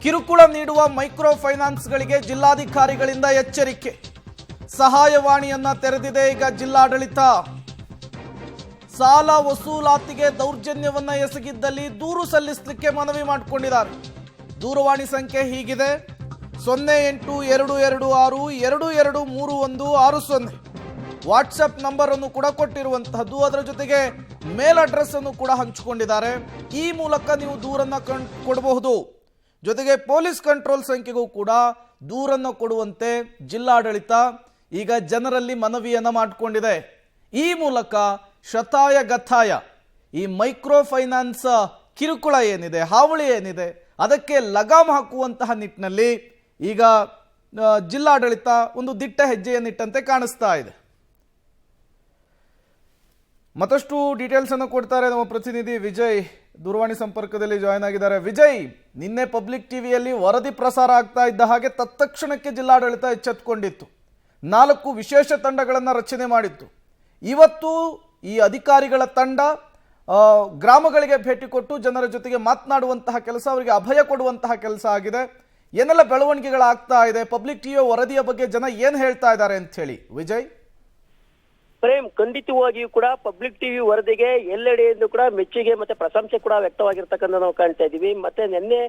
ಕಿರುಕುಳ ನೀಡುವ ಮೈಕ್ರೋ ಫೈನಾನ್ಸ್ಗಳಿಗೆ ಜಿಲ್ಲಾಧಿಕಾರಿಗಳಿಂದ ಎಚ್ಚರಿಕೆ. ಸಹಾಯವಾಣಿಯನ್ನ ತೆರೆದಿದೆ ಈಗ ಜಿಲ್ಲಾಡಳಿತ. ಸಾಲ ವಸೂಲಾತಿಗೆ ದೌರ್ಜನ್ಯವನ್ನ ಎಸಗಿದ್ದಲ್ಲಿ ದೂರು ಸಲ್ಲಿಸಲಿಕ್ಕೆ ಮನವಿ ಮಾಡಿಕೊಂಡಿದ್ದಾರೆ. ದೂರವಾಣಿ ಸಂಖ್ಯೆ ಹೀಗಿದೆ: 0822622316. ವಾಟ್ಸಪ್ ನಂಬರ್ ಅನ್ನು ಕೂಡ ಕೊಟ್ಟಿರುವಂತಹದ್ದು. ಅದರ ಜೊತೆಗೆ ಮೇಲ್ ಅಡ್ರೆಸ್ ಅನ್ನು ಕೂಡ ಹಂಚಿಕೊಂಡಿದ್ದಾರೆ. ಈ ಮೂಲಕ ನೀವು ದೂರನ್ನ ಕೊಡಬಹುದು. ಜೊತೆಗೆ ಪೊಲೀಸ್ ಕಂಟ್ರೋಲ್ ಸಂಖ್ಯೆಗೂ ಕೂಡ ದೂರನ್ನು ಕೊಡುವಂತೆ ಜಿಲ್ಲಾಡಳಿತ ಈಗ ಜನರಲ್ಲಿ ಮನವಿಯನ್ನ ಮಾಡಿಕೊಂಡಿದೆ. ಈ ಮೂಲಕ ಶತಾಯ ಗತಾಯ ಈ ಮೈಕ್ರೋ ಫೈನಾನ್ಸ್ ಕಿರುಕುಳ ಏನಿದೆ, ಹಾವಳಿ ಏನಿದೆ, ಅದಕ್ಕೆ ಲಗಾಮ್ ಹಾಕುವಂತಹ ನಿಟ್ಟಿನಲ್ಲಿ ಈಗ ಜಿಲ್ಲಾಡಳಿತ ಒಂದು ದಿಟ್ಟ ಹೆಜ್ಜೆಯನ್ನಿಟ್ಟಂತೆ ಕಾಣಿಸ್ತಾ ಇದೆ. ಮತ್ತಷ್ಟು ಡೀಟೇಲ್ಸ್ ಅನ್ನು ಕೊಡ್ತಾರೆ ನಮ್ಮ ಪ್ರತಿನಿಧಿ ವಿಜಯ್. ದೂರವಾಣಿ ಸಂಪರ್ಕದಲ್ಲಿ ಜಾಯ್ನ್ ಆಗಿದ್ದಾರೆ. ವಿಜಯ್, ನಿನ್ನೆ ಪಬ್ಲಿಕ್ ಟಿವಿಯಲ್ಲಿ ವರದಿ ಪ್ರಸಾರ ಆಗ್ತಾ ಇದ್ದ ಹಾಗೆ ತತ್ಕ್ಷಣಕ್ಕೆ ಜಿಲ್ಲಾಡಳಿತ ಎಚ್ಚೆತ್ತುಕೊಂಡಿತ್ತು. 4 ವಿಶೇಷ ತಂಡಗಳನ್ನು ರಚನೆ ಮಾಡಿತ್ತು. ಇವತ್ತು ಈ ಅಧಿಕಾರಿಗಳ ತಂಡ ಗ್ರಾಮಗಳಿಗೆ ಭೇಟಿ ಕೊಟ್ಟು ಜನರ ಜೊತೆಗೆ ಮಾತನಾಡುವಂತಹ ಕೆಲಸ, ಅವರಿಗೆ ಅಭಯ ಕೊಡುವಂತಹ ಕೆಲಸ ಆಗಿದೆ. ಏನೆಲ್ಲ ಬೆಳವಣಿಗೆಗಳಾಗ್ತಾ ಇದೆ, ಪಬ್ಲಿಕ್ ಟಿವಿ ವರದಿಯ ಬಗ್ಗೆ ಜನ ಏನ್ ಹೇಳ್ತಾ ಇದ್ದಾರೆ ಅಂತ ಹೇಳಿ ವಿಜಯ್? ಪ್ರೇಮ್, ಖಂಡಿತವಾಗಿಯೂ ಕೂಡ ಪಬ್ಲಿಕ್ ಟಿವಿ ವರದಿಗೆ ಎಲ್ಲೆಡೆಯಿಂದ ಕೂಡ ಮೆಚ್ಚುಗೆ ಮತ್ತೆ ಪ್ರಶಂಸೆ ಕೂಡ ವ್ಯಕ್ತವಾಗಿರ್ತಕ್ಕಂಥ ನಾವು ಕಾಣ್ತಾ ಇದೀವಿ. ಮತ್ತೆ ನಿನ್ನೆ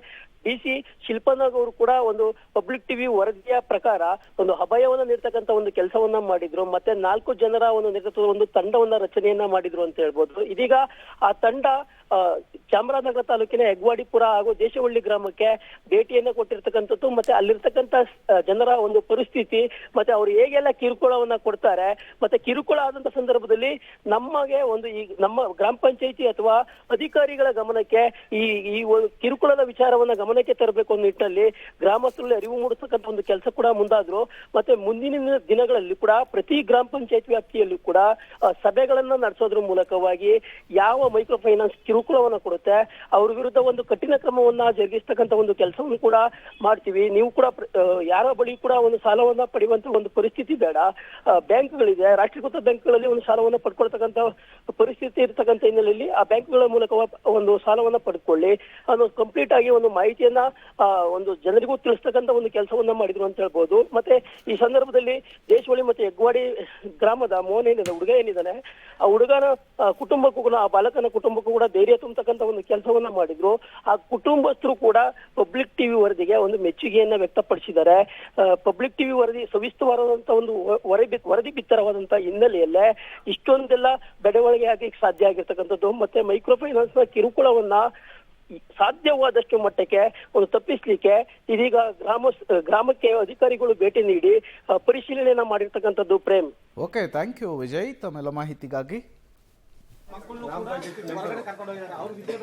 ಡಿಸಿ ಶಿಲ್ಪನಾಗ್ ಅವರು ಕೂಡ ಒಂದು ಪಬ್ಲಿಕ್ ಟಿವಿ ವರದಿಯ ಪ್ರಕಾರ ಒಂದು ಅಭಯವನ್ನ ನೀಡ್ತಕ್ಕಂಥ ಒಂದು ಕೆಲಸವನ್ನ ಮಾಡಿದ್ರು. ಮತ್ತೆ 4 ಜನರ ಒಂದು ನೇತೃತ್ವದ ಒಂದು ತಂಡವನ್ನ ರಚನೆಯನ್ನ ಮಾಡಿದ್ರು ಅಂತ ಹೇಳ್ಬೋದು. ಇದೀಗ ಆ ತಂಡ ಚಾಮರಾಜನಗರ ತಾಲೂಕಿನ ಹೆಗ್ವಾಡಿಪುರ ಹಾಗೂ ದೇಶವಳ್ಳಿ ಗ್ರಾಮಕ್ಕೆ ಭೇಟಿಯನ್ನ ಕೊಟ್ಟಿರ್ತಕ್ಕಂಥದ್ದು. ಮತ್ತೆ ಅಲ್ಲಿರ್ತಕ್ಕಂಥ ಜನರ ಒಂದು ಪರಿಸ್ಥಿತಿ, ಮತ್ತೆ ಅವ್ರು ಹೇಗೆಲ್ಲ ಕಿರುಕುಳವನ್ನ ಕೊಡ್ತಾರೆ, ಮತ್ತೆ ಕಿರುಕುಳ ಆದಂತ ಸಂದರ್ಭದಲ್ಲಿ ನಮಗೆ ಒಂದು ಈ ನಮ್ಮ ಗ್ರಾಮ ಪಂಚಾಯಿತಿ ಅಥವಾ ಅಧಿಕಾರಿಗಳ ಗಮನಕ್ಕೆ ಈ ಕಿರುಕುಳದ ವಿಚಾರವನ್ನ ಗಮನಕ್ಕೆ ತರಬೇಕು ಅನ್ನೋ ನಿಟ್ಟಿನಲ್ಲಿ ಗ್ರಾಮಸ್ಥರಲ್ಲಿ ಅರಿವು ಮೂಡಿಸ್ತಕ್ಕಂಥ ಒಂದು ಕೆಲಸ ಕೂಡ ಮುಂದಾದ್ರು. ಮತ್ತೆ ಮುಂದಿನ ದಿನಗಳಲ್ಲಿ ಕೂಡ ಪ್ರತಿ ಗ್ರಾಮ ಪಂಚಾಯತ್ ವ್ಯಾಪ್ತಿಯಲ್ಲೂ ಕೂಡ ಸಭೆಗಳನ್ನ ನಡೆಸೋದ್ರ ಮೂಲಕವಾಗಿ ಯಾವ ಮೈಕ್ರೋ ಫೈನಾನ್ಸ್ ಕಿರುಕುಳವನ್ನ ಕೊಡುತ್ತೆ ಅವ್ರ ವಿರುದ್ಧ ಒಂದು ಕಠಿಣ ಕ್ರಮವನ್ನ ಜರುಗಿಸ್ತಕ್ಕಂಥ ಒಂದು ಕೆಲಸವನ್ನು ಕೂಡ ಮಾಡ್ತೀವಿ. ನೀವು ಕೂಡ ಯಾರ ಬಳಿ ಕೂಡ ಒಂದು ಸಾಲವನ್ನ ಪಡೆಯುವಂತ ಒಂದು ಪರಿಸ್ಥಿತಿ ಬೇಡ. ಬ್ಯಾಂಕ್ಗಳಿದೆ, ರಾಷ್ಟ್ರೀಕೃತ ಬ್ಯಾಂಕ್ಗಳಲ್ಲಿ ಒಂದು ಸಾಲವನ್ನ ಪಡ್ಕೊಳ್ತಕ್ಕಂಥ ಪರಿಸ್ಥಿತಿ ಇರ್ತಕ್ಕಂಥ ಹಿನ್ನೆಲೆಯಲ್ಲಿ ಆ ಬ್ಯಾಂಕ್ಗಳ ಮೂಲಕ ಒಂದು ಸಾಲವನ್ನ ಪಡ್ಕೊಳ್ಳಿ ಅನ್ನೋ ಕಂಪ್ಲೀಟ್ ಆಗಿ ಒಂದು ಮಾಹಿತಿಯನ್ನ ಒಂದು ಜನರಿಗೂ ತಿಳಿಸ್ತಕ್ಕಂಥ ಒಂದು ಕೆಲಸವನ್ನ ಮಾಡಿದ್ರು ಅಂತ ಹೇಳ್ಬೋದು. ಮತ್ತೆ ಈ ಸಂದರ್ಭದಲ್ಲಿ ದೇಶವಳ್ಳಿ ಮತ್ತೆ ಹೆಗ್ವಾಡಿ ಗ್ರಾಮದ ಮೋಹನ್ ಏನಿದೆ, ಹುಡುಗ ಏನಿದ್ದಾನೆ, ಆ ಹುಡುಗನ ಕುಟುಂಬಕ್ಕೂ ಕೂಡ, ಆ ಬಾಲಕನ ಕುಟುಂಬಕ್ಕೂ ಕೂಡ ಧೈರ್ಯ ತುಂಬತಕ್ಕಂಥ ಒಂದು ಕೆಲಸವನ್ನ ಮಾಡಿದ್ರು. ಆ ಕುಟುಂಬಸ್ಥರು ಕೂಡ ಪಬ್ಲಿಕ್ ಟಿವಿ ವರದಿಗೆ ಒಂದು ಮೆಚ್ಚುಗೆಯನ್ನ ವ್ಯಕ್ತಪಡಿಸಿದ್ದಾರೆ. ಪಬ್ಲಿಕ್ ಟಿವಿ ವರದಿ ಸವಿಸ್ತರವಾದಂತಹ ಒಂದು ವರದಿ ಬಿತ್ತರವಾದಂತ ಹಿನ್ನೆಲೆಯಲ್ಲೇ ಇಷ್ಟೊಂದೆಲ್ಲ ಬೆಳವಣಿಗೆ ಆಗಲಿಕ್ಕೆ ಸಾಧ್ಯ ಆಗಿರ್ತಕ್ಕಂಥದ್ದು. ಮತ್ತೆ ಮೈಕ್ರೋ ಫೈನಾನ್ಸ್ ನ ಕಿರುಕುಳವನ್ನ ಸಾಧ್ಯವಾದಷ್ಟು ಮಟ್ಟಕ್ಕೆ ಒಂದು ತಪ್ಪಿಸ್ಲಿಕ್ಕೆ ಇದೀಗ ಗ್ರಾಮಕ್ಕೆ ಅಧಿಕಾರಿಗಳು ಭೇಟಿ ನೀಡಿ ಪರಿಶೀಲನೆಯನ್ನ ಮಾಡಿರ್ತಕ್ಕಂಥದ್ದು. Prem, okay, thank you Vijay ತಮ್ಮೆಲ್ಲ ಮಾಹಿತಿಗಾಗಿ.